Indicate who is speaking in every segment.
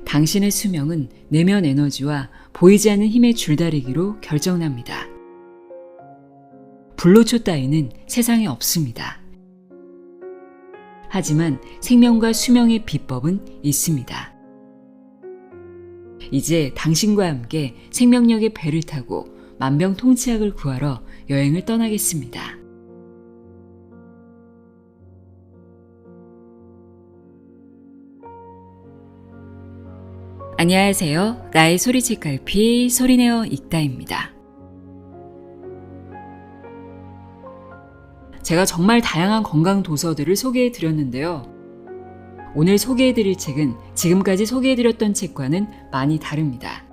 Speaker 1: 당신의 수명은 내면 에너지와 보이지 않는 힘의 줄다리기로 결정납니다. 불로초 따위는 세상에 없습니다. 하지만 생명과 수명의 비법은 있습니다. 이제 당신과 함께 생명력의 배를 타고 만병통치약을 구하러 여행을 떠나겠습니다. 안녕하세요. 나의 소리책 갈피 소리내어 읽다입니다. 제가 정말 다양한 건강 도서들을 소개해 드렸는데요. 오늘 소개해 드릴 책은 지금까지 소개해 드렸던 책과는 많이 다릅니다.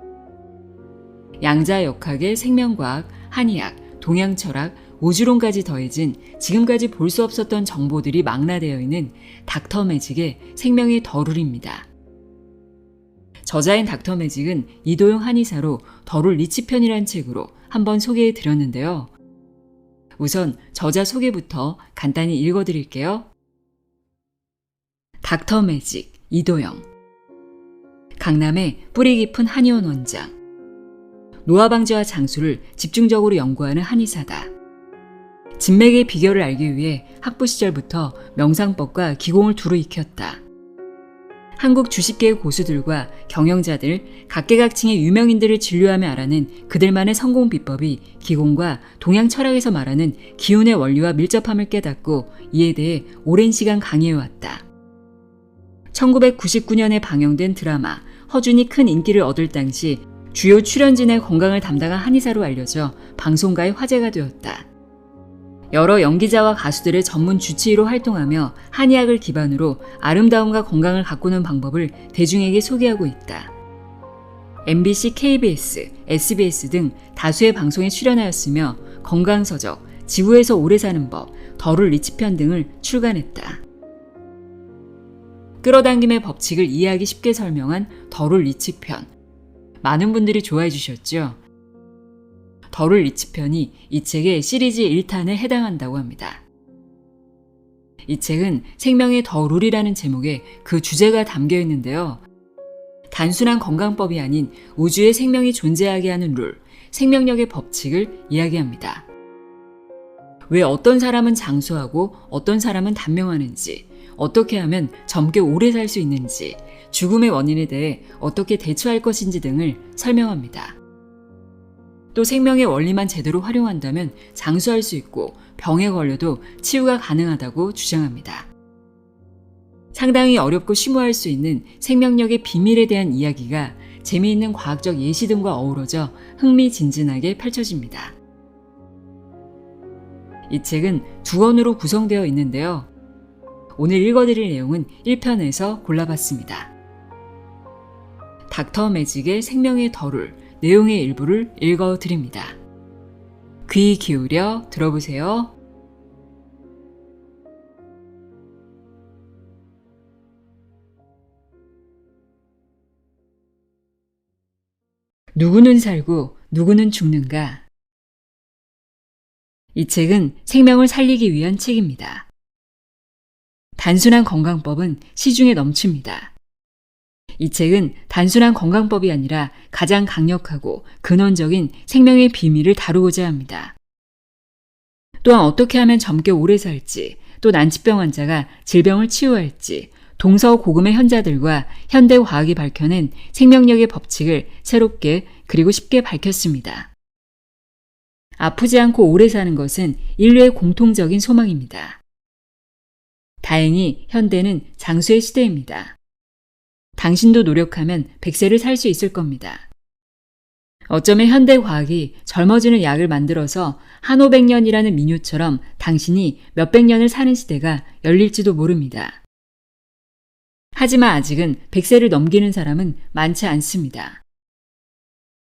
Speaker 1: 양자역학의 생명과학, 한의학, 동양철학, 우주론까지 더해진 지금까지 볼 수 없었던 정보들이 망라되어 있는 닥터 매직의 생명의 덜울입니다. 저자인 닥터 매직은 이도영 한의사로 덜울 리치편이란 책으로 한번 소개해 드렸는데요. 우선 저자 소개부터 간단히 읽어드릴게요. 닥터 매직 이도영. 강남의 뿌리 깊은 한의원 원장. 노화 방지와 장수를 집중적으로 연구하는 한의사다. 진맥의 비결을 알기 위해 학부 시절부터 명상법과 기공을 두루 익혔다. 한국 주식계의 고수들과 경영자들, 각계각층의 유명인들을 진료하며 알아낸 그들만의 성공 비법이 기공과 동양 철학에서 말하는 기운의 원리와 밀접함을 깨닫고 이에 대해 오랜 시간 강의해왔다. 1999년에 방영된 드라마 허준이 큰 인기를 얻을 당시 주요 출연진의 건강을 담당한 한의사로 알려져 방송가의 화제가 되었다. 여러 연기자와 가수들의 전문 주치의로 활동하며 한의학을 기반으로 아름다움과 건강을 가꾸는 방법을 대중에게 소개하고 있다. MBC, KBS, SBS 등 다수의 방송에 출연하였으며 건강서적, 지구에서 오래 사는 법, 덜울 리치편 등을 출간했다. 끌어당김의 법칙을 이해하기 쉽게 설명한 덜울 리치편. 많은 분들이 좋아해 주셨죠? 덜울 리치편이 이 책의 시리즈 1탄에 해당한다고 합니다. 이 책은 생명의 덜울이라는 제목에 그 주제가 담겨 있는데요. 단순한 건강법이 아닌 우주의 생명이 존재하게 하는 룰, 생명력의 법칙을 이야기합니다. 왜 어떤 사람은 장수하고 어떤 사람은 단명하는지, 어떻게 하면 젊게 오래 살 수 있는지, 죽음의 원인에 대해 어떻게 대처할 것인지 등을 설명합니다. 또 생명의 원리만 제대로 활용한다면 장수할 수 있고 병에 걸려도 치유가 가능하다고 주장합니다. 상당히 어렵고 심오할 수 있는 생명력의 비밀에 대한 이야기가 재미있는 과학적 예시 등과 어우러져 흥미진진하게 펼쳐집니다. 이 책은 2권으로 구성되어 있는데요. 오늘 읽어드릴 내용은 1편에서 골라봤습니다. 닥터 매직의 생명의 덜울, 내용의 일부를 읽어드립니다. 귀 기울여 들어보세요. 누구는 살고 누구는 죽는가? 이 책은 생명을 살리기 위한 책입니다. 단순한 건강법은 시중에 넘칩니다. 이 책은 단순한 건강법이 아니라 가장 강력하고 근원적인 생명의 비밀을 다루고자 합니다. 또한 어떻게 하면 젊게 오래 살지, 또 난치병 환자가 질병을 치유할지, 동서고금의 현자들과 현대 과학이 밝혀낸 생명력의 법칙을 새롭게 그리고 쉽게 밝혔습니다. 아프지 않고 오래 사는 것은 인류의 공통적인 소망입니다. 다행히 현대는 장수의 시대입니다. 당신도 노력하면 100세를 살 수 있을 겁니다. 어쩌면 현대 과학이 젊어지는 약을 만들어서 한 500년이라는 민요처럼 당신이 몇백 년을 사는 시대가 열릴지도 모릅니다. 하지만 아직은 100세를 넘기는 사람은 많지 않습니다.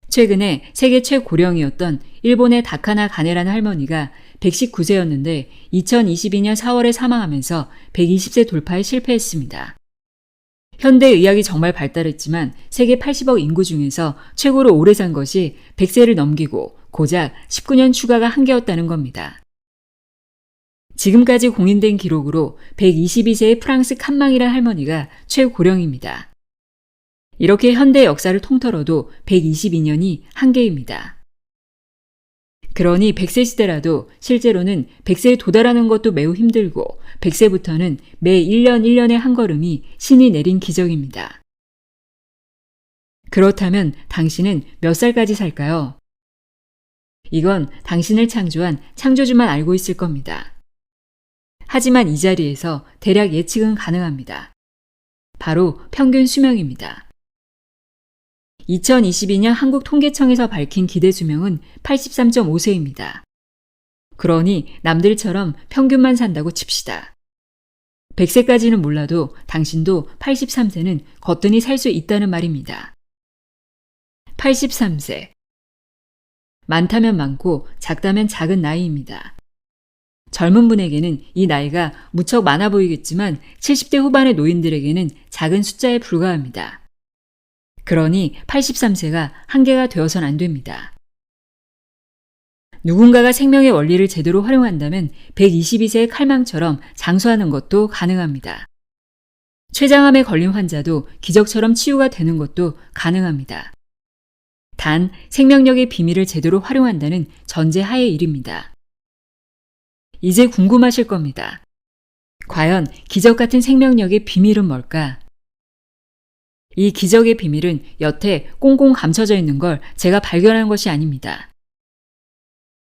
Speaker 1: 최근에 세계 최고령이었던 일본의 다카나 가네라는 할머니가 119세였는데 2022년 4월에 사망하면서 120세 돌파에 실패했습니다. 현대의학이 정말 발달했지만 세계 80억 인구 중에서 최고로 오래 산 것이 100세를 넘기고 고작 19년 추가가 한계였다는 겁니다. 지금까지 공인된 기록으로 122세의 프랑스 칸망이란 할머니가 최고령입니다. 이렇게 현대 역사를 통틀어도 122년이 한계입니다. 그러니 100세 시대라도 실제로는 100세에 도달하는 것도 매우 힘들고 100세부터는 매 1년 1년의 한 걸음이 신이 내린 기적입니다. 그렇다면 당신은 몇 살까지 살까요? 이건 당신을 창조한 창조주만 알고 있을 겁니다. 하지만 이 자리에서 대략 예측은 가능합니다. 바로 평균 수명입니다. 2022년 한국통계청에서 밝힌 기대 수명은 83.5세입니다. 그러니 남들처럼 평균만 산다고 칩시다. 100세까지는 몰라도 당신도 83세는 거뜬히 살 수 있다는 말입니다. 83세. 많다면 많고 작다면 작은 나이입니다. 젊은 분에게는 이 나이가 무척 많아 보이겠지만 70대 후반의 노인들에게는 작은 숫자에 불과합니다. 그러니 83세가 한계가 되어선 안 됩니다. 누군가가 생명의 원리를 제대로 활용한다면 122세의 칼망처럼 장수하는 것도 가능합니다. 췌장암에 걸린 환자도 기적처럼 치유가 되는 것도 가능합니다. 단 생명력의 비밀을 제대로 활용한다는 전제하의 일입니다. 이제 궁금하실 겁니다. 과연 기적 같은 생명력의 비밀은 뭘까? 이 기적의 비밀은 여태 꽁꽁 감춰져 있는 걸 제가 발견한 것이 아닙니다.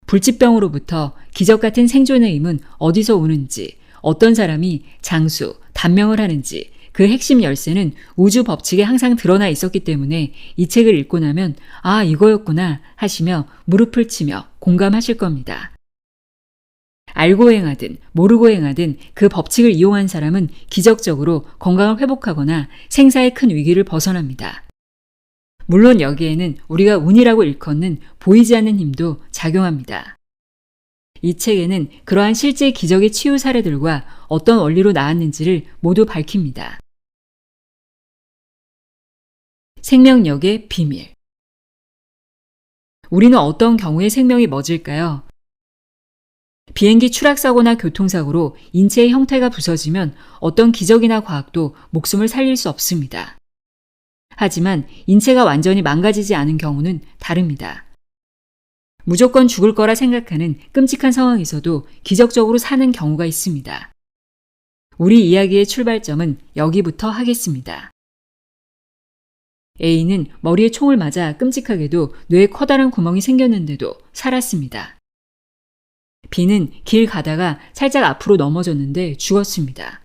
Speaker 1: 불치병으로부터 기적 같은 생존의 힘은 어디서 오는지, 어떤 사람이 장수, 단명을 하는지 그 핵심 열쇠는 우주 법칙에 항상 드러나 있었기 때문에 이 책을 읽고 나면 아, 이거였구나 하시며 무릎을 치며 공감하실 겁니다. 알고 행하든 모르고 행하든 그 법칙을 이용한 사람은 기적적으로 건강을 회복하거나 생사의 큰 위기를 벗어납니다. 물론 여기에는 우리가 운이라고 일컫는 보이지 않는 힘도 작용합니다. 이 책에는 그러한 실제 기적의 치유 사례들과 어떤 원리로 나왔는지를 모두 밝힙니다. 생명력의 비밀. 우리는 어떤 경우에 생명이 멎을까요? 비행기 추락사고나 교통사고로 인체의 형태가 부서지면 어떤 기적이나 과학도 목숨을 살릴 수 없습니다. 하지만 인체가 완전히 망가지지 않은 경우는 다릅니다. 무조건 죽을 거라 생각하는 끔찍한 상황에서도 기적적으로 사는 경우가 있습니다. 우리 이야기의 출발점은 여기부터 하겠습니다. A는 머리에 총을 맞아 끔찍하게도 뇌에 커다란 구멍이 생겼는데도 살았습니다. B는 길 가다가 살짝 앞으로 넘어졌는데 죽었습니다.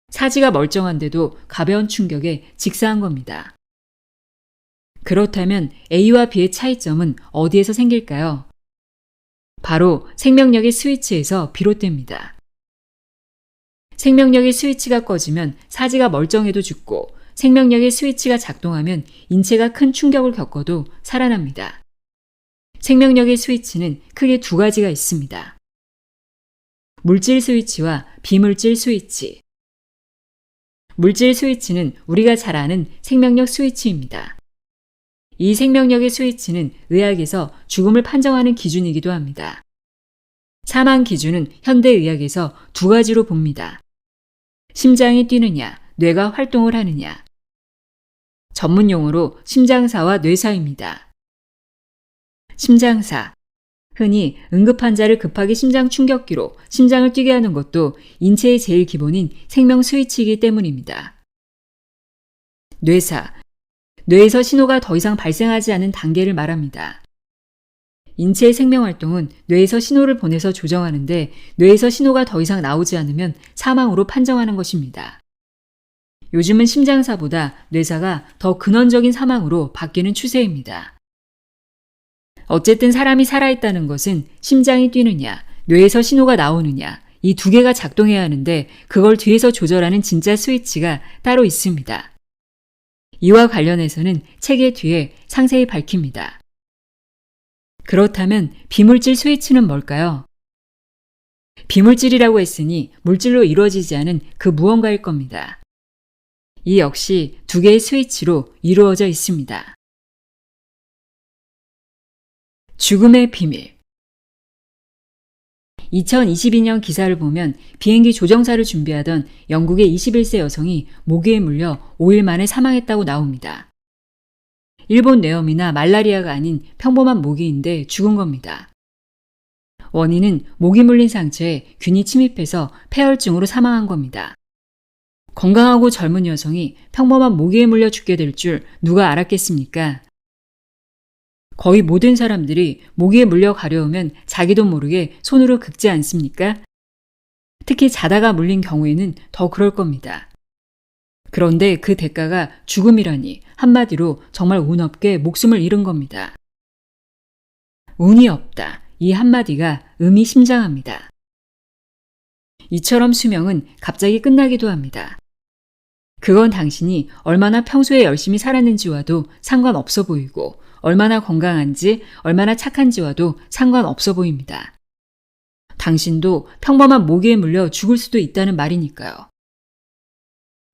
Speaker 1: 사지가 멀쩡한데도 가벼운 충격에 직사한 겁니다. 그렇다면 A와 B의 차이점은 어디에서 생길까요? 바로 생명력의 스위치에서 비롯됩니다. 생명력의 스위치가 꺼지면 사지가 멀쩡해도 죽고 생명력의 스위치가 작동하면 인체가 큰 충격을 겪어도 살아납니다. 생명력의 스위치는 크게 두 가지가 있습니다. 물질 스위치와 비물질 스위치. 물질 스위치는 우리가 잘 아는 생명력 스위치입니다. 이 생명력의 스위치는 의학에서 죽음을 판정하는 기준이기도 합니다. 사망 기준은 현대의학에서 두 가지로 봅니다. 심장이 뛰느냐, 뇌가 활동을 하느냐. 전문 용어로 심장사와 뇌사입니다. 심장사. 흔히 응급환자를 급하게 심장 충격기로 심장을 뛰게 하는 것도 인체의 제일 기본인 생명 스위치이기 때문입니다. 뇌사. 뇌에서 신호가 더 이상 발생하지 않은 단계를 말합니다. 인체의 생명활동은 뇌에서 신호를 보내서 조정하는데 뇌에서 신호가 더 이상 나오지 않으면 사망으로 판정하는 것입니다. 요즘은 심장사보다 뇌사가 더 근원적인 사망으로 바뀌는 추세입니다. 어쨌든 사람이 살아있다는 것은 심장이 뛰느냐, 뇌에서 신호가 나오느냐, 이 두 개가 작동해야 하는데 그걸 뒤에서 조절하는 진짜 스위치가 따로 있습니다. 이와 관련해서는 책의 뒤에 상세히 밝힙니다. 그렇다면 비물질 스위치는 뭘까요? 비물질이라고 했으니 물질로 이루어지지 않은 그 무언가일 겁니다. 이 역시 두 개의 스위치로 이루어져 있습니다. 죽음의 비밀. 2022년 기사를 보면 비행기 조정사를 준비하던 영국의 21세 여성이 모기에 물려 5일 만에 사망했다고 나옵니다. 일본 뇌염이나 말라리아가 아닌 평범한 모기인데 죽은 겁니다. 원인은 모기 물린 상처에 균이 침입해서 폐혈증으로 사망한 겁니다. 건강하고 젊은 여성이 평범한 모기에 물려 죽게 될 줄 누가 알았겠습니까? 거의 모든 사람들이 모기에 물려 가려우면 자기도 모르게 손으로 긁지 않습니까? 특히 자다가 물린 경우에는 더 그럴 겁니다. 그런데 그 대가가 죽음이라니 한마디로 정말 운 없게 목숨을 잃은 겁니다. 운이 없다. 이 한마디가 의미심장합니다. 이처럼 수명은 갑자기 끝나기도 합니다. 그건 당신이 얼마나 평소에 열심히 살았는지와도 상관없어 보이고 얼마나 건강한지, 얼마나 착한지와도 상관없어 보입니다. 당신도 평범한 모기에 물려 죽을 수도 있다는 말이니까요.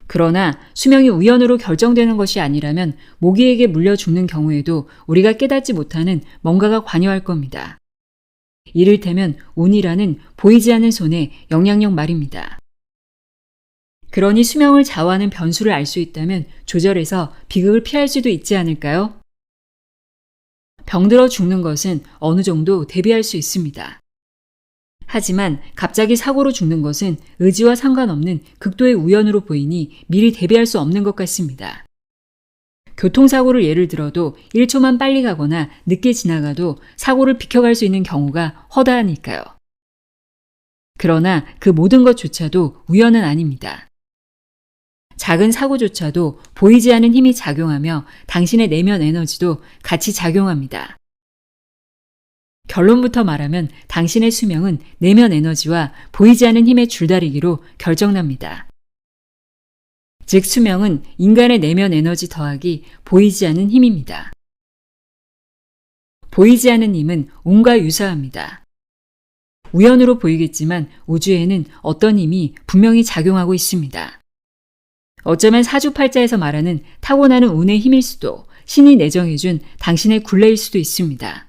Speaker 1: 그러나 수명이 우연으로 결정되는 것이 아니라면 모기에게 물려 죽는 경우에도 우리가 깨닫지 못하는 뭔가가 관여할 겁니다. 이를테면 운이라는 보이지 않는 손의 영향력 말입니다. 그러니 수명을 좌우하는 변수를 알 수 있다면 조절해서 비극을 피할 수도 있지 않을까요? 병들어 죽는 것은 어느 정도 대비할 수 있습니다. 하지만 갑자기 사고로 죽는 것은 의지와 상관없는 극도의 우연으로 보이니 미리 대비할 수 없는 것 같습니다. 교통사고를 예를 들어도 1초만 빨리 가거나 늦게 지나가도 사고를 비켜갈 수 있는 경우가 허다하니까요. 그러나 그 모든 것조차도 우연은 아닙니다. 작은 사고조차도 보이지 않는 힘이 작용하며 당신의 내면 에너지도 같이 작용합니다. 결론부터 말하면 당신의 수명은 내면 에너지와 보이지 않는 힘의 줄다리기로 결정납니다. 즉 수명은 인간의 내면 에너지 더하기 보이지 않는 힘입니다. 보이지 않는 힘은 운과 유사합니다. 우연으로 보이겠지만 우주에는 어떤 힘이 분명히 작용하고 있습니다. 어쩌면 사주팔자에서 말하는 타고나는 운의 힘일 수도 신이 내정해준 당신의 굴레일 수도 있습니다.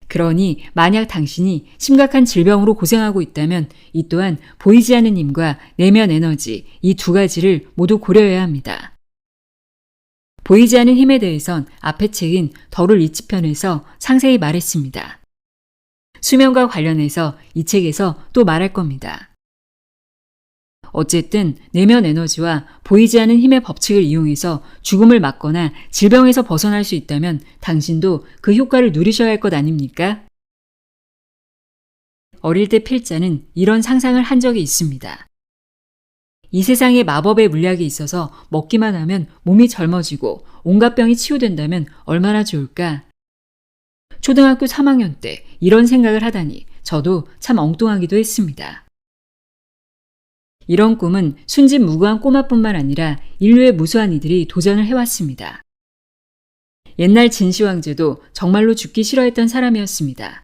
Speaker 1: 그러니 만약 당신이 심각한 질병으로 고생하고 있다면 이 또한 보이지 않는 힘과 내면 에너지 이 두 가지를 모두 고려해야 합니다. 보이지 않는 힘에 대해선 앞의 책인 덜을 잊지 편에서 상세히 말했습니다. 수면과 관련해서 이 책에서 또 말할 겁니다. 어쨌든 내면 에너지와 보이지 않는 힘의 법칙을 이용해서 죽음을 막거나 질병에서 벗어날 수 있다면 당신도 그 효과를 누리셔야 할 것 아닙니까? 어릴 때 필자는 이런 상상을 한 적이 있습니다. 이 세상에 마법의 물약이 있어서 먹기만 하면 몸이 젊어지고 온갖 병이 치유된다면 얼마나 좋을까? 초등학교 3학년 때 이런 생각을 하다니 저도 참 엉뚱하기도 했습니다. 이런 꿈은 순진무구한 꼬마뿐만 아니라 인류의 무수한 이들이 도전을 해왔습니다. 옛날 진시황제도 정말로 죽기 싫어했던 사람이었습니다.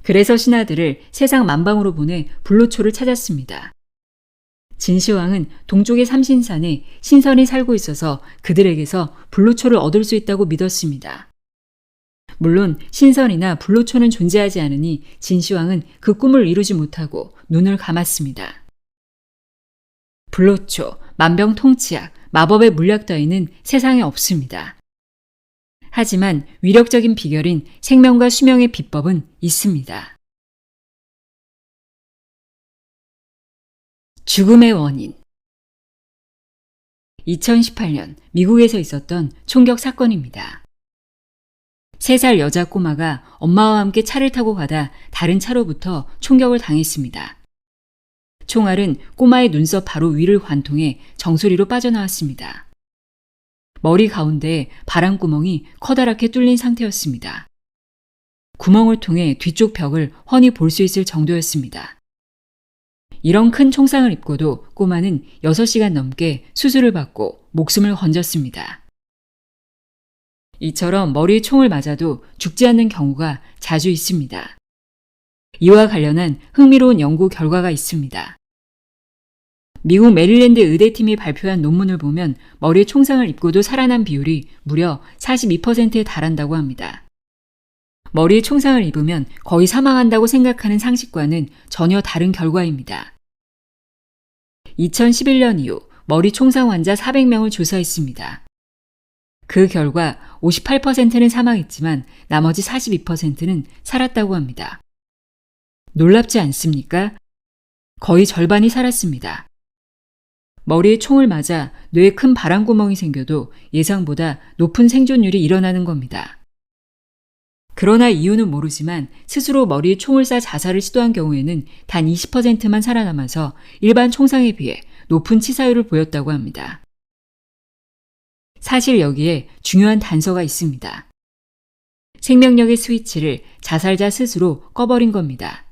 Speaker 1: 그래서 신하들을 세상 만방으로 보내 불로초를 찾았습니다. 진시황은 동쪽의 삼신산에 신선이 살고 있어서 그들에게서 불로초를 얻을 수 있다고 믿었습니다. 물론 신선이나 불로초는 존재하지 않으니 진시황은 그 꿈을 이루지 못하고 눈을 감았습니다. 불로초, 만병통치약, 마법의 물약 따위는 세상에 없습니다. 하지만 위력적인 비결인 생명과 수명의 비법은 있습니다. 죽음의 원인 2018년 미국에서 있었던 총격 사건입니다. 3살 여자 꼬마가 엄마와 함께 차를 타고 가다 다른 차로부터 총격을 당했습니다. 총알은 꼬마의 눈썹 바로 위를 관통해 정수리로 빠져나왔습니다. 머리 가운데에 바람구멍이 커다랗게 뚫린 상태였습니다. 구멍을 통해 뒤쪽 벽을 훤히 볼 수 있을 정도였습니다. 이런 큰 총상을 입고도 꼬마는 6시간 넘게 수술을 받고 목숨을 건졌습니다. 이처럼 머리에 총을 맞아도 죽지 않는 경우가 자주 있습니다. 이와 관련한 흥미로운 연구 결과가 있습니다. 미국 메릴랜드 의대팀이 발표한 논문을 보면 머리에 총상을 입고도 살아난 비율이 무려 42%에 달한다고 합니다. 머리에 총상을 입으면 거의 사망한다고 생각하는 상식과는 전혀 다른 결과입니다. 2011년 이후 머리 총상 환자 400명을 조사했습니다. 그 결과 58%는 사망했지만 나머지 42%는 살았다고 합니다. 놀랍지 않습니까? 거의 절반이 살았습니다. 머리에 총을 맞아 뇌에 큰 바람구멍이 생겨도 예상보다 높은 생존율이 일어나는 겁니다. 그러나 이유는 모르지만 스스로 머리에 총을 쏴 자살을 시도한 경우에는 단 20%만 살아남아서 일반 총상에 비해 높은 치사율을 보였다고 합니다. 사실 여기에 중요한 단서가 있습니다. 생명력의 스위치를 자살자 스스로 꺼버린 겁니다.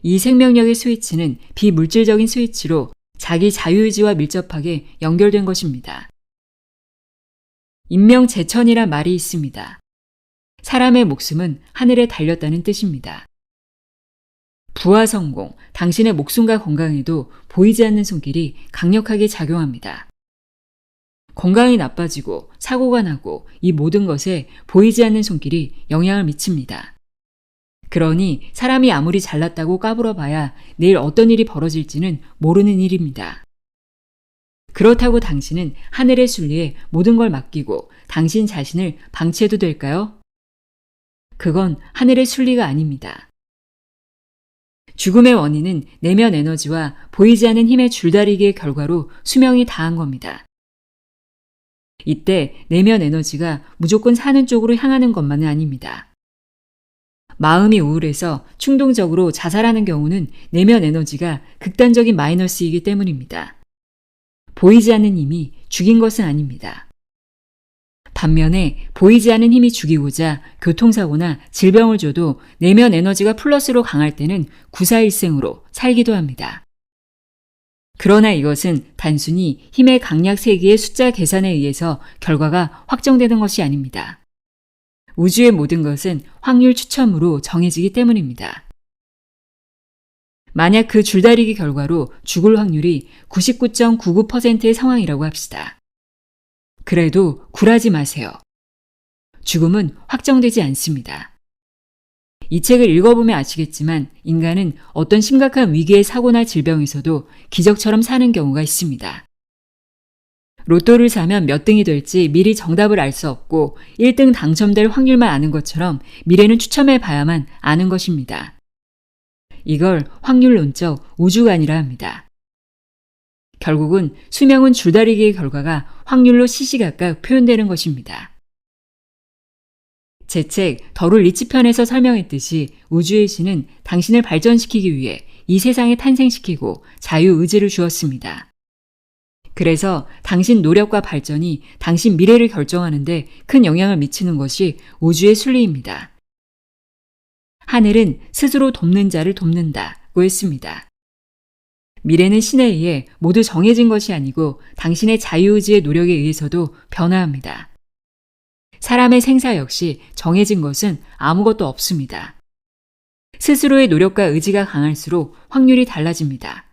Speaker 1: 이 생명력의 스위치는 비물질적인 스위치로 자기 자유의지와 밀접하게 연결된 것입니다. 인명재천이란 말이 있습니다. 사람의 목숨은 하늘에 달렸다는 뜻입니다. 부와 성공, 당신의 목숨과 건강에도 보이지 않는 손길이 강력하게 작용합니다. 건강이 나빠지고 사고가 나고 이 모든 것에 보이지 않는 손길이 영향을 미칩니다. 그러니 사람이 아무리 잘났다고 까불어봐야 내일 어떤 일이 벌어질지는 모르는 일입니다. 그렇다고 당신은 하늘의 순리에 모든 걸 맡기고 당신 자신을 방치해도 될까요? 그건 하늘의 순리가 아닙니다. 죽음의 원인은 내면 에너지와 보이지 않는 힘의 줄다리기의 결과로 수명이 다한 겁니다. 이때 내면 에너지가 무조건 사는 쪽으로 향하는 것만은 아닙니다. 마음이 우울해서 충동적으로 자살하는 경우는 내면 에너지가 극단적인 마이너스이기 때문입니다. 보이지 않는 힘이 죽인 것은 아닙니다. 반면에 보이지 않는 힘이 죽이고자 교통사고나 질병을 줘도 내면 에너지가 플러스로 강할 때는 구사일생으로 살기도 합니다. 그러나 이것은 단순히 힘의 강약 세기의 숫자 계산에 의해서 결과가 확정되는 것이 아닙니다. 우주의 모든 것은 확률 추첨으로 정해지기 때문입니다. 만약 그 줄다리기 결과로 죽을 확률이 99.99%의 상황이라고 합시다. 그래도 굴하지 마세요. 죽음은 확정되지 않습니다. 이 책을 읽어보면 아시겠지만 인간은 어떤 심각한 위기의 사고나 질병에서도 기적처럼 사는 경우가 있습니다. 로또를 사면 몇 등이 될지 미리 정답을 알 수 없고 1등 당첨될 확률만 아는 것처럼 미래는 추첨해 봐야만 아는 것입니다. 이걸 확률론적 우주관이라 합니다. 결국은 수명은 줄다리기의 결과가 확률로 시시각각 표현되는 것입니다. 제 책 더룰 리치 편에서 설명했듯이 우주의 신은 당신을 발전시키기 위해 이 세상에 탄생시키고 자유의지를 주었습니다. 그래서 당신 노력과 발전이 당신 미래를 결정하는데 큰 영향을 미치는 것이 우주의 순리입니다. 하늘은 스스로 돕는 자를 돕는다고 했습니다. 미래는 신에 의해 모두 정해진 것이 아니고 당신의 자유의지의 노력에 의해서도 변화합니다. 사람의 생사 역시 정해진 것은 아무것도 없습니다. 스스로의 노력과 의지가 강할수록 확률이 달라집니다.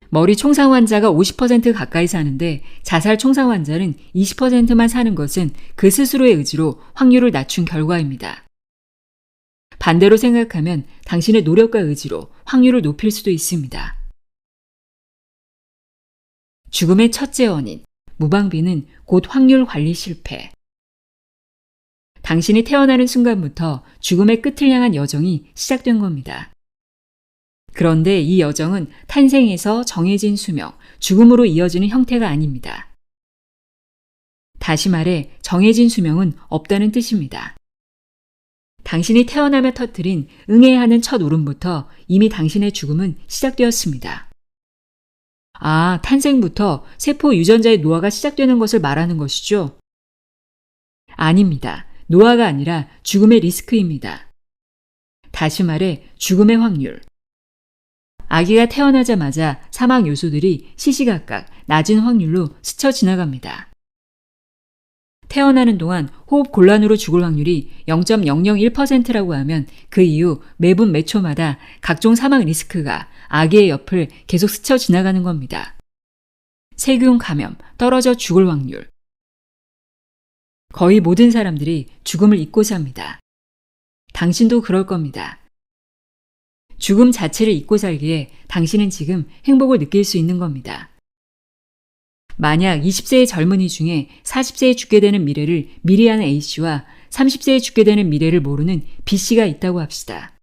Speaker 1: 머리 총상 환자가 50% 가까이 사는데 자살 총상 환자는 20%만 사는 것은 그 스스로의 의지로 확률을 낮춘 결과입니다. 반대로 생각하면 당신의 노력과 의지로 확률을 높일 수도 있습니다. 죽음의 첫째 원인, 무방비는 곧 확률 관리 실패. 당신이 태어나는 순간부터 죽음의 끝을 향한 여정이 시작된 겁니다. 그런데 이 여정은 탄생에서 정해진 수명, 죽음으로 이어지는 형태가 아닙니다. 다시 말해 정해진 수명은 없다는 뜻입니다. 당신이 태어나며 터뜨린 응해야 하는 첫 울음부터 이미 당신의 죽음은 시작되었습니다. 아, 탄생부터 세포 유전자의 노화가 시작되는 것을 말하는 것이죠? 아닙니다. 노화가 아니라 죽음의 리스크입니다. 다시 말해 죽음의 확률. 아기가 태어나자마자 사망 요소들이 시시각각 낮은 확률로 스쳐 지나갑니다. 태어나는 동안 호흡 곤란으로 죽을 확률이 0.001%라고 하면 그 이후 매분 매 초마다 각종 사망 리스크가 아기의 옆을 계속 스쳐 지나가는 겁니다. 세균 감염, 떨어져 죽을 확률. 거의 모든 사람들이 죽음을 잊고 삽니다. 당신도 그럴 겁니다. 죽음 자체를 잊고 살기에 당신은 지금 행복을 느낄 수 있는 겁니다. 만약 20세의 젊은이 중에 40세에 죽게 되는 미래를 미리 아는 A씨와 30세에 죽게 되는 미래를 모르는 B씨가 있다고 합시다.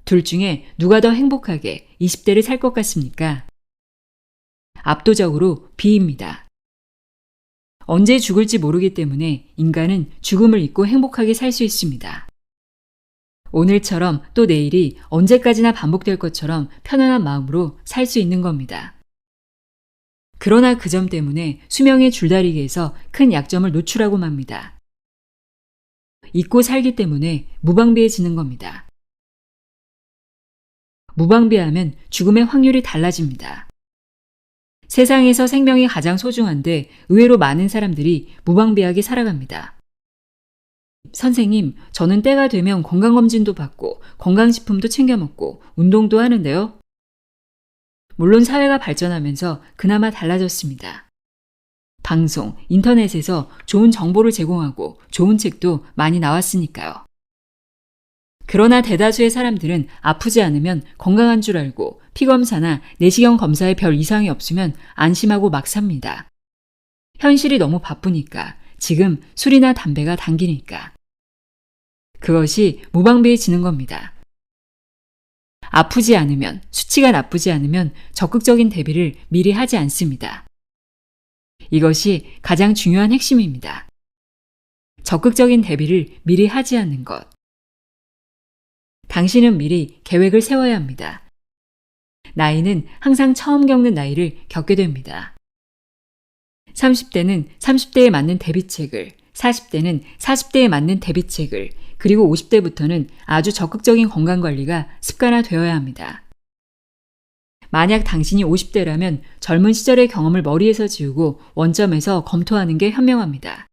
Speaker 1: 둘 중에 누가 더 행복하게 20대를 살 것 같습니까? 압도적으로 B입니다. 언제 죽을지 모르기 때문에 인간은 죽음을 잊고 행복하게 살 수 있습니다. 오늘처럼 또 내일이 언제까지나 반복될 것처럼 편안한 마음으로 살 수 있는 겁니다. 그러나 그 점 때문에 수명의 줄다리기에서 큰 약점을 노출하고 맙니다. 잊고 살기 때문에 무방비해지는 겁니다. 무방비하면 죽음의 확률이 달라집니다. 세상에서 생명이 가장 소중한데 의외로 많은 사람들이 무방비하게 살아갑니다. 선생님, 저는 때가 되면 건강검진도 받고 건강식품도 챙겨 먹고 운동도 하는데요. 물론 사회가 발전하면서 그나마 달라졌습니다. 방송, 인터넷에서 좋은 정보를 제공하고 좋은 책도 많이 나왔으니까요. 그러나 대다수의 사람들은 아프지 않으면 건강한 줄 알고 피검사나 내시경 검사에 별 이상이 없으면 안심하고 막 삽니다. 현실이 너무 바쁘니까, 지금 술이나 담배가 당기니까. 그것이 무방비해지는 겁니다. 아프지 않으면, 수치가 나쁘지 않으면 적극적인 대비를 미리 하지 않습니다. 이것이 가장 중요한 핵심입니다. 적극적인 대비를 미리 하지 않는 것. 당신은 미리 계획을 세워야 합니다. 나이는 항상 처음 겪는 나이를 겪게 됩니다. 30대는 30대에 맞는 대비책을, 40대는 40대에 맞는 대비책을, 그리고 50대부터는 아주 적극적인 건강관리가 습관화되어야 합니다. 만약 당신이 50대라면 젊은 시절의 경험을 머리에서 지우고 원점에서 검토하는 게 현명합니다.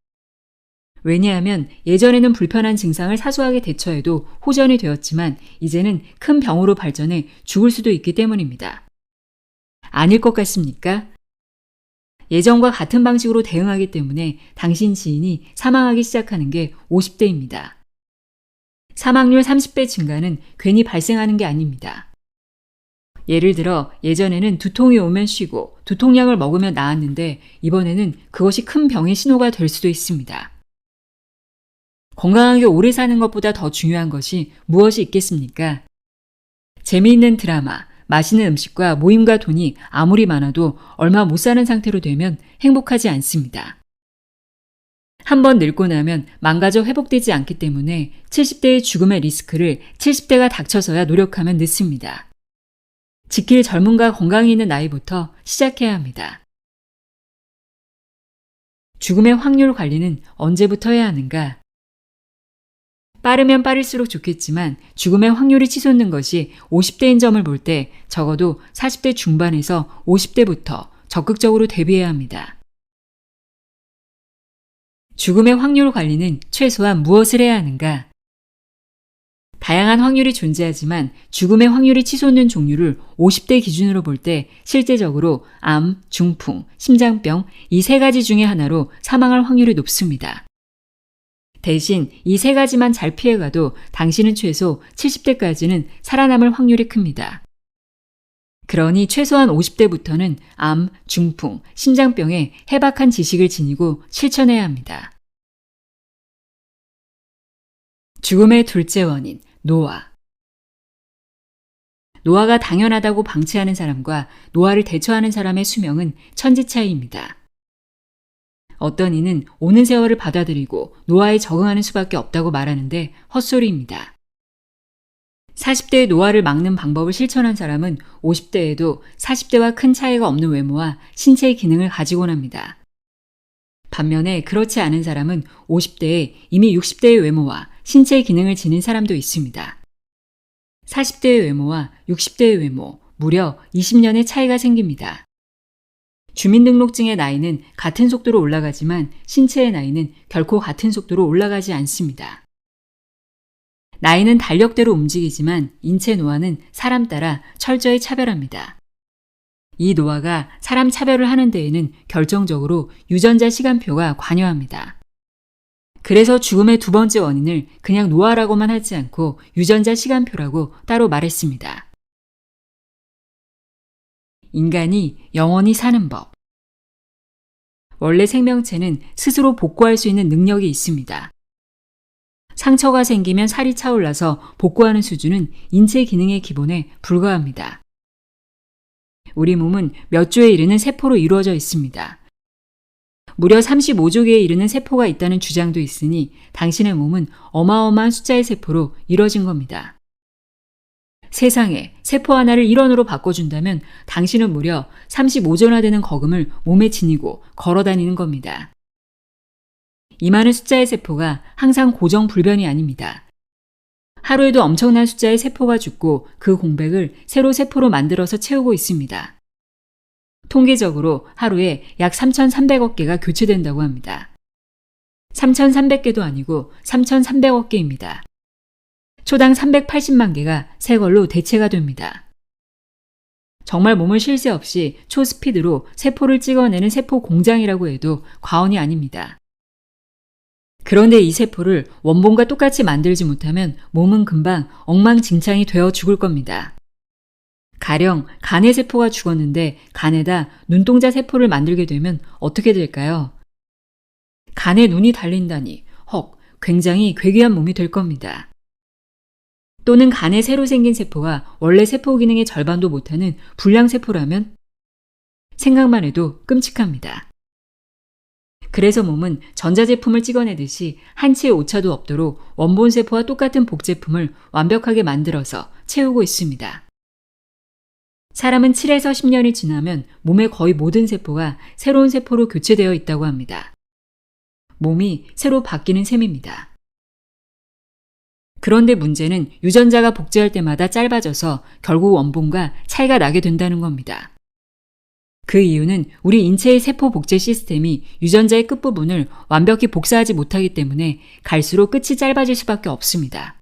Speaker 1: 왜냐하면 예전에는 불편한 증상을 사소하게 대처해도 호전이 되었지만 이제는 큰 병으로 발전해 죽을 수도 있기 때문입니다. 아닐 것 같습니까? 예전과 같은 방식으로 대응하기 때문에 당신 지인이 사망하기 시작하는 게 50대입니다. 사망률 30배 증가는 괜히 발생하는 게 아닙니다. 예를 들어 예전에는 두통이 오면 쉬고 두통약을 먹으면 나았는데 이번에는 그것이 큰 병의 신호가 될 수도 있습니다. 건강하게 오래 사는 것보다 더 중요한 것이 무엇이 있겠습니까? 재미있는 드라마, 맛있는 음식과 모임과 돈이 아무리 많아도 얼마 못 사는 상태로 되면 행복하지 않습니다. 한번 늙고 나면 망가져 회복되지 않기 때문에 70대의 죽음의 리스크를 70대가 닥쳐서야 노력하면 늦습니다. 지킬 젊음과 건강이 있는 나이부터 시작해야 합니다. 죽음의 확률 관리는 언제부터 해야 하는가? 빠르면 빠를수록 좋겠지만 죽음의 확률이 치솟는 것이 50대인 점을 볼 때 적어도 40대 중반에서 50대부터 적극적으로 대비해야 합니다. 죽음의 확률 관리는 최소한 무엇을 해야 하는가? 다양한 확률이 존재하지만 죽음의 확률이 치솟는 종류를 50대 기준으로 볼 때 실제적으로 암, 중풍, 심장병 이 세 가지 중에 하나로 사망할 확률이 높습니다. 대신 이 세 가지만 잘 피해가도 당신은 최소 70대까지는 살아남을 확률이 큽니다. 그러니 최소한 50대부터는 암, 중풍, 심장병에 해박한 지식을 지니고 실천해야 합니다. 죽음의 둘째 원인, 노화. 노화가 당연하다고 방치하는 사람과 노화를 대처하는 사람의 수명은 천지 차이입니다. 어떤 이는 오는 세월을 받아들이고 노화에 적응하는 수밖에 없다고 말하는데 헛소리입니다. 40대의 노화를 막는 방법을 실천한 사람은 50대에도 40대와 큰 차이가 없는 외모와 신체의 기능을 가지곤 합니다. 반면에 그렇지 않은 사람은 50대에 이미 60대의 외모와 신체의 기능을 지닌 사람도 있습니다. 40대의 외모와 60대의 외모, 무려 20년의 차이가 생깁니다. 주민등록증의 나이는 같은 속도로 올라가지만 신체의 나이는 결코 같은 속도로 올라가지 않습니다. 나이는 달력대로 움직이지만 인체 노화는 사람 따라 철저히 차별합니다. 이 노화가 사람 차별을 하는 데에는 결정적으로 유전자 시간표가 관여합니다. 그래서 죽음의 두 번째 원인을 그냥 노화라고만 하지 않고 유전자 시간표라고 따로 말했습니다. 인간이 영원히 사는 법. 원래 생명체는 스스로 복구할 수 있는 능력이 있습니다. 상처가 생기면 살이 차올라서 복구하는 수준은 인체 기능의 기본에 불과합니다. 우리 몸은 몇 조에 이르는 세포로 이루어져 있습니다. 무려 35조 개에 이르는 세포가 있다는 주장도 있으니 당신의 몸은 어마어마한 숫자의 세포로 이루어진 겁니다. 세상에 세포 하나를 1원으로 바꿔준다면 당신은 무려 35조나 되는 거금을 몸에 지니고 걸어다니는 겁니다. 이 많은 숫자의 세포가 항상 고정 불변이 아닙니다. 하루에도 엄청난 숫자의 세포가 죽고 그 공백을 새로 세포로 만들어서 채우고 있습니다. 통계적으로 하루에 약 3,300억 개가 교체된다고 합니다. 3,300개도 아니고 3,300억 개입니다. 초당 380만 개가 새 걸로 대체가 됩니다. 정말 몸을 쉴 새 없이 초스피드로 세포를 찍어내는 세포 공장이라고 해도 과언이 아닙니다. 그런데 이 세포를 원본과 똑같이 만들지 못하면 몸은 금방 엉망진창이 되어 죽을 겁니다. 가령 간의 세포가 죽었는데 간에다 눈동자 세포를 만들게 되면 어떻게 될까요? 간에 눈이 달린다니 굉장히 괴괴한 몸이 될 겁니다. 또는 간에 새로 생긴 세포가 원래 세포 기능의 절반도 못하는 불량세포라면? 생각만 해도 끔찍합니다. 그래서 몸은 전자제품을 찍어내듯이 한치의 오차도 없도록 원본 세포와 똑같은 복제품을 완벽하게 만들어서 채우고 있습니다. 사람은 7에서 10년이 지나면 몸의 거의 모든 세포가 새로운 세포로 교체되어 있다고 합니다. 몸이 새로 바뀌는 셈입니다. 그런데 문제는 유전자가 복제할 때마다 짧아져서 결국 원본과 차이가 나게 된다는 겁니다. 그 이유는 우리 인체의 세포 복제 시스템이 유전자의 끝부분을 완벽히 복사하지 못하기 때문에 갈수록 끝이 짧아질 수밖에 없습니다.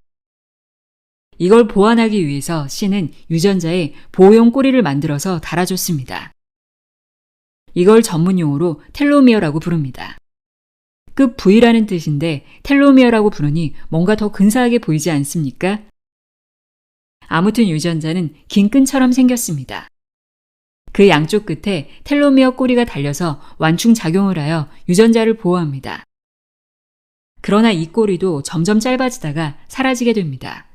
Speaker 1: 이걸 보완하기 위해서 C는 유전자에 보호용 꼬리를 만들어서 달아줬습니다. 이걸 전문용어로 텔로미어라고 부릅니다. 끝 부위라는 뜻인데 텔로미어라고 부르니 뭔가 더 근사하게 보이지 않습니까? 아무튼 유전자는 긴 끈처럼 생겼습니다. 그 양쪽 끝에 텔로미어 꼬리가 달려서 완충작용을 하여 유전자를 보호합니다. 그러나 이 꼬리도 점점 짧아지다가 사라지게 됩니다.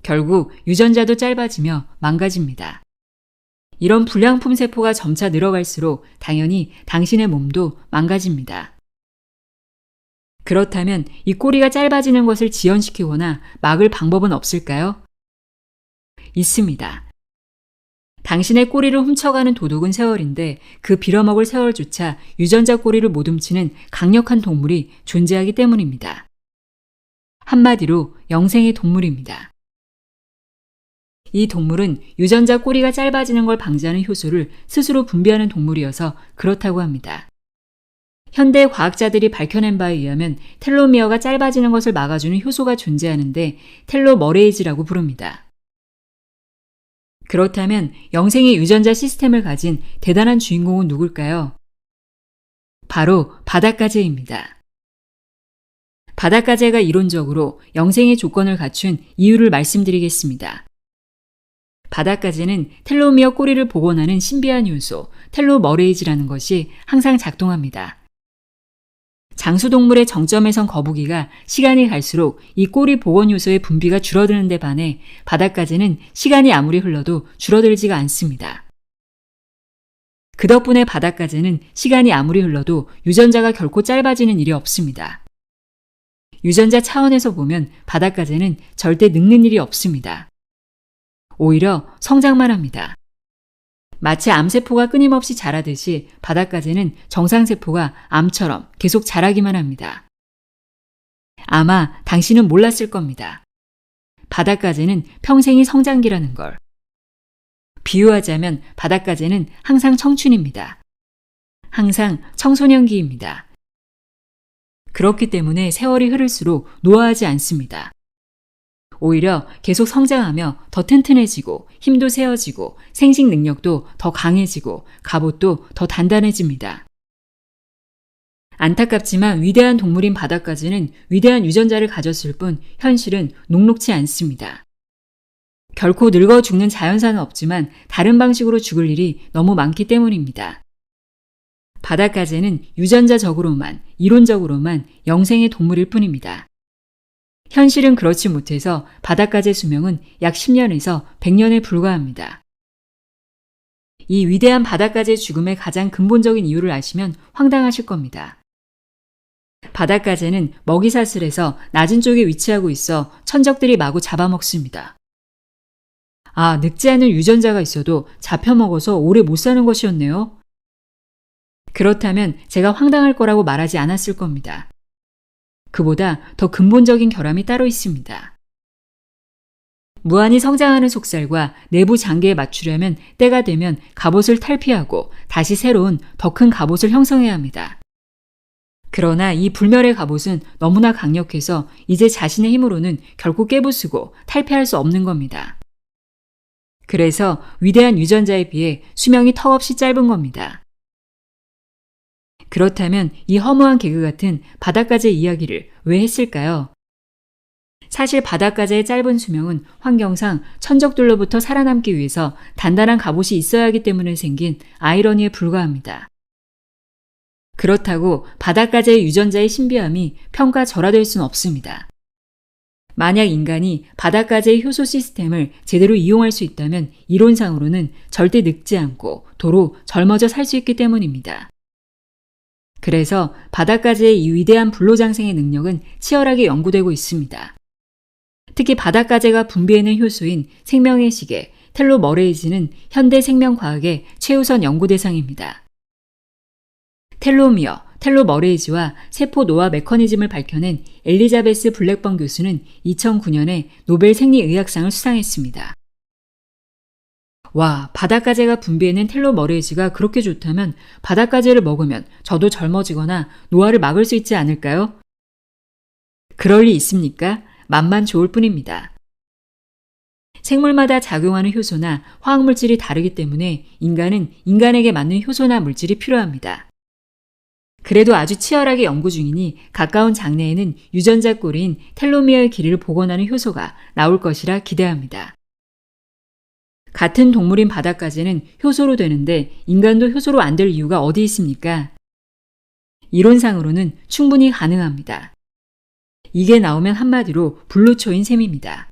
Speaker 1: 결국 유전자도 짧아지며 망가집니다. 이런 불량품 세포가 점차 늘어갈수록 당연히 당신의 몸도 망가집니다. 그렇다면 이 꼬리가 짧아지는 것을 지연시키거나 막을 방법은 없을까요? 있습니다. 당신의 꼬리를 훔쳐가는 도둑은 세월인데 그 빌어먹을 세월조차 유전자 꼬리를 못 훔치는 강력한 동물이 존재하기 때문입니다. 한마디로 영생의 동물입니다. 이 동물은 유전자 꼬리가 짧아지는 걸 방지하는 효소를 스스로 분비하는 동물이어서 그렇다고 합니다. 현대 과학자들이 밝혀낸 바에 의하면 텔로미어가 짧아지는 것을 막아주는 효소가 존재하는데 텔로머레이즈라고 부릅니다. 그렇다면 영생의 유전자 시스템을 가진 대단한 주인공은 누굴까요? 바로 바닷가재입니다. 바닷가재가 이론적으로 영생의 조건을 갖춘 이유를 말씀드리겠습니다. 바닷가재는 텔로미어 꼬리를 복원하는 신비한 요소, 텔로머레이즈라는 것이 항상 작동합니다. 장수동물의 정점에 선 거북이가 시간이 갈수록 이 꼬리 복원 요소의 분비가 줄어드는 데 반해 바닷가재는 시간이 아무리 흘러도 줄어들지가 않습니다. 그 덕분에 바닷가재는 시간이 아무리 흘러도 유전자가 결코 짧아지는 일이 없습니다. 유전자 차원에서 보면 바닷가재는 절대 늙는 일이 없습니다. 오히려 성장만 합니다. 마치 암세포가 끊임없이 자라듯이 바닷가재는 정상세포가 암처럼 계속 자라기만 합니다. 아마 당신은 몰랐을 겁니다. 바닷가재는 평생이 성장기라는 걸. 비유하자면 바닷가재는 항상 청춘입니다. 항상 청소년기입니다. 그렇기 때문에 세월이 흐를수록 노화하지 않습니다. 오히려 계속 성장하며 더 튼튼해지고 힘도 세어지고 생식 능력도 더 강해지고 갑옷도 더 단단해집니다. 안타깝지만 위대한 동물인 바닷가재는 위대한 유전자를 가졌을 뿐 현실은 녹록지 않습니다. 결코 늙어 죽는 자연사는 없지만 다른 방식으로 죽을 일이 너무 많기 때문입니다. 바닷가재는 유전자적으로만, 이론적으로만 영생의 동물일 뿐입니다. 현실은 그렇지 못해서 바닷가재 수명은 약 10년에서 100년에 불과합니다. 이 위대한 바닷가재 죽음의 가장 근본적인 이유를 아시면 황당하실 겁니다. 바닷가재는 먹이사슬에서 낮은 쪽에 위치하고 있어 천적들이 마구 잡아먹습니다. 아, 늙지 않을 유전자가 있어도 잡혀먹어서 오래 못 사는 것이었네요. 그렇다면 제가 황당할 거라고 말하지 않았을 겁니다. 그보다 더 근본적인 결함이 따로 있습니다. 무한히 성장하는 속살과 내부 장기에 맞추려면 때가 되면 갑옷을 탈피하고 다시 새로운 더 큰 갑옷을 형성해야 합니다. 그러나 이 불멸의 갑옷은 너무나 강력해서 이제 자신의 힘으로는 결코 깨부수고 탈피할 수 없는 겁니다. 그래서 위대한 유전자에 비해 수명이 턱없이 짧은 겁니다. 그렇다면 이 허무한 개그 같은 바닷가재 이야기를 왜 했을까요? 사실 바닷가재의 짧은 수명은 환경상 천적들로부터 살아남기 위해서 단단한 갑옷이 있어야 하기 때문에 생긴 아이러니에 불과합니다. 그렇다고 바닷가재의 유전자의 신비함이 평가절하될 수는 없습니다. 만약 인간이 바닷가재의 효소 시스템을 제대로 이용할 수 있다면 이론상으로는 절대 늙지 않고 도로 젊어져 살 수 있기 때문입니다. 그래서 바닷가재의 이 위대한 불로장생의 능력은 치열하게 연구되고 있습니다. 특히 바닷가재가 분비해낸 효소인 생명의 시계, 텔로머레이즈는 현대 생명과학의 최우선 연구 대상입니다. 텔로미어, 텔로머레이즈와 세포 노화 메커니즘을 밝혀낸 엘리자베스 블랙번 교수는 2009년에 노벨 생리의학상을 수상했습니다. 와, 바닷가재가 분비해낸 텔로머레이즈가 그렇게 좋다면 바닷가재를 먹으면 저도 젊어지거나 노화를 막을 수 있지 않을까요? 그럴 리 있습니까? 맛만 좋을 뿐입니다. 생물마다 작용하는 효소나 화학물질이 다르기 때문에 인간은 인간에게 맞는 효소나 물질이 필요합니다. 그래도 아주 치열하게 연구 중이니 가까운 장래에는 유전자 꼬리인 텔로미어의 길이를 복원하는 효소가 나올 것이라 기대합니다. 같은 동물인 바닷가재는 효소로 되는데 인간도 효소로 안 될 이유가 어디 있습니까? 이론상으로는 충분히 가능합니다. 이게 나오면 한마디로 불로초인 셈입니다.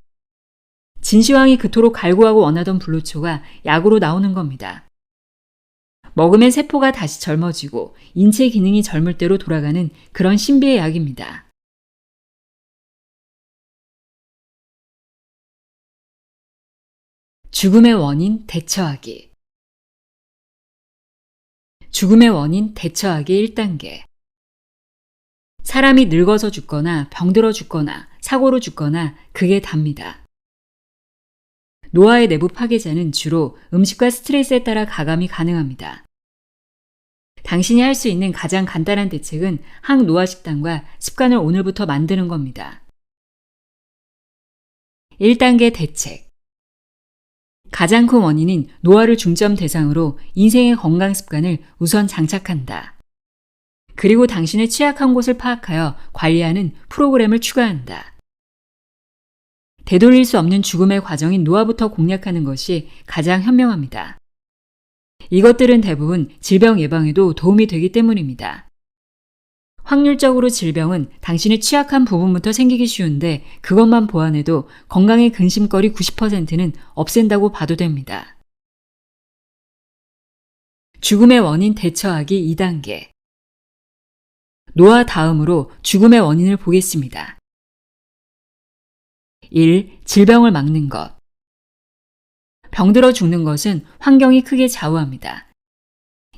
Speaker 1: 진시황이 그토록 갈구하고 원하던 불로초가 약으로 나오는 겁니다. 먹으면 세포가 다시 젊어지고 인체 기능이 젊을 대로 돌아가는 그런 신비의 약입니다. 죽음의 원인 대처하기. 죽음의 원인 대처하기 1단계. 사람이 늙어서 죽거나 병들어 죽거나 사고로 죽거나 그게 답니다. 노화의 내부 파괴자는 주로 음식과 스트레스에 따라 가감이 가능합니다. 당신이 할 수 있는 가장 간단한 대책은 항노화 식단과 습관을 오늘부터 만드는 겁니다. 1단계 대책. 가장 큰 원인인 노화를 중점 대상으로 인생의 건강 습관을 우선 장착한다. 그리고 당신의 취약한 곳을 파악하여 관리하는 프로그램을 추가한다. 되돌릴 수 없는 죽음의 과정인 노화부터 공략하는 것이 가장 현명합니다. 이것들은 대부분 질병 예방에도 도움이 되기 때문입니다. 확률적으로 질병은 당신의 취약한 부분부터 생기기 쉬운데 그것만 보완해도 건강의 근심거리 90%는 없앤다고 봐도 됩니다. 죽음의 원인 대처하기 2단계. 노화 다음으로 죽음의 원인을 보겠습니다. 1. 질병을 막는 것. 병들어 죽는 것은 환경이 크게 좌우합니다.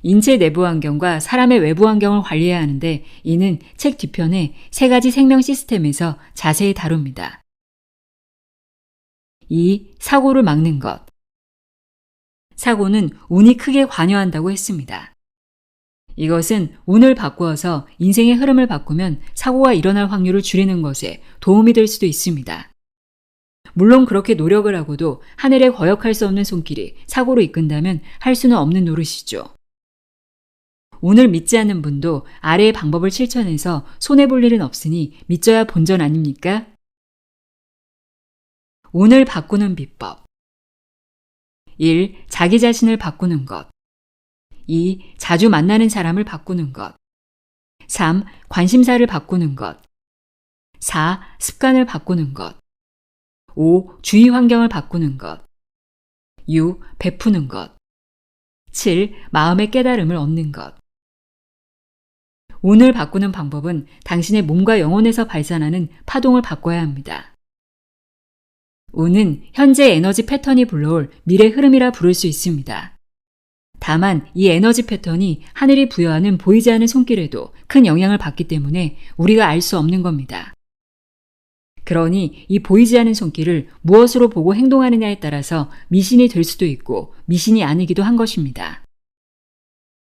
Speaker 1: 인체 내부 환경과 사람의 외부 환경을 관리해야 하는데 이는 책 뒤편에 3가지 생명 시스템에서 자세히 다룹니다. 2. 사고를 막는 것. 사고는 운이 크게 관여한다고 했습니다. 이것은 운을 바꾸어서 인생의 흐름을 바꾸면 사고가 일어날 확률을 줄이는 것에 도움이 될 수도 있습니다. 물론 그렇게 노력을 하고도 하늘에 거역할 수 없는 손길이 사고로 이끈다면 할 수는 없는 노릇이죠. 운을 믿지 않는 분도 아래의 방법을 실천해서 손해볼 일은 없으니 믿져야 본전 아닙니까? 운을 바꾸는 비법. 1. 자기 자신을 바꾸는 것. 2. 자주 만나는 사람을 바꾸는 것. 3. 관심사를 바꾸는 것. 4. 습관을 바꾸는 것. 5. 주위 환경을 바꾸는 것. 6. 베푸는 것. 7. 마음의 깨달음을 얻는 것. 운을 바꾸는 방법은 당신의 몸과 영혼에서 발산하는 파동을 바꿔야 합니다. 운은 현재 에너지 패턴이 불러올 미래 흐름이라 부를 수 있습니다. 다만 이 에너지 패턴이 하늘이 부여하는 보이지 않는 손길에도 큰 영향을 받기 때문에 우리가 알 수 없는 겁니다. 그러니 이 보이지 않는 손길을 무엇으로 보고 행동하느냐에 따라서 미신이 될 수도 있고 미신이 아니기도 한 것입니다.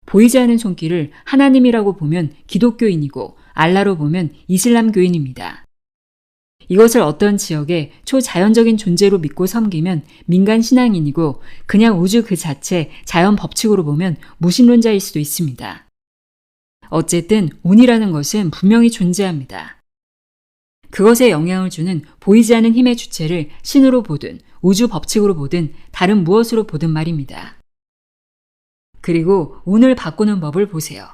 Speaker 1: 보이지 않는 손길을 하나님이라고 보면 기독교인이고 알라로 보면 이슬람교인입니다. 이것을 어떤 지역의 초자연적인 존재로 믿고 섬기면 민간 신앙인이고 그냥 우주 그 자체 자연 법칙으로 보면 무신론자일 수도 있습니다. 어쨌든 운이라는 것은 분명히 존재합니다. 그것에 영향을 주는 보이지 않는 힘의 주체를 신으로 보든 우주 법칙으로 보든 다른 무엇으로 보든 말입니다. 그리고 운을 바꾸는 법을 보세요.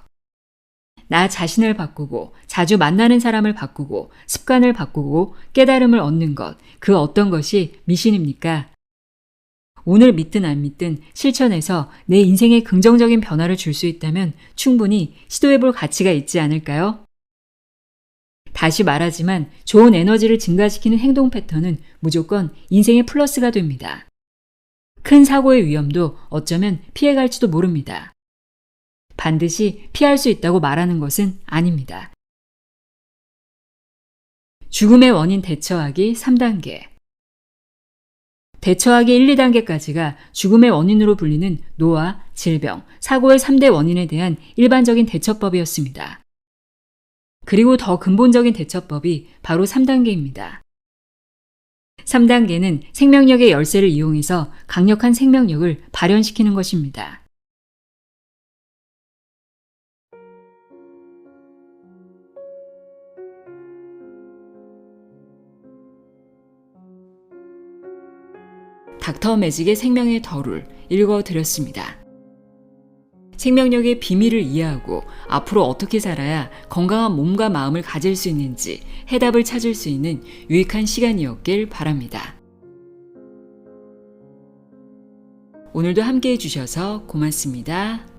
Speaker 1: 나 자신을 바꾸고 자주 만나는 사람을 바꾸고 습관을 바꾸고 깨달음을 얻는 것, 그 어떤 것이 미신입니까? 운을 믿든 안 믿든 실천해서 내 인생에 긍정적인 변화를 줄 수 있다면 충분히 시도해볼 가치가 있지 않을까요? 다시 말하지만 좋은 에너지를 증가시키는 행동 패턴은 무조건 인생의 플러스가 됩니다. 큰 사고의 위험도 어쩌면 피해갈지도 모릅니다. 반드시 피할 수 있다고 말하는 것은 아닙니다. 죽음의 원인 대처하기 3단계. 대처하기 1, 2단계까지가 죽음의 원인으로 불리는 노화, 질병, 사고의 3대 원인에 대한 일반적인 대처법이었습니다. 그리고 더 근본적인 대처법이 바로 3단계입니다. 3단계는 생명력의 열쇠를 이용해서 강력한 생명력을 발현시키는 것입니다. 닥터 매직의 생명의 덫을 읽어드렸습니다. 생명력의 비밀을 이해하고 앞으로 어떻게 살아야 건강한 몸과 마음을 가질 수 있는지 해답을 찾을 수 있는 유익한 시간이었길 바랍니다. 오늘도 함께 해주셔서 고맙습니다.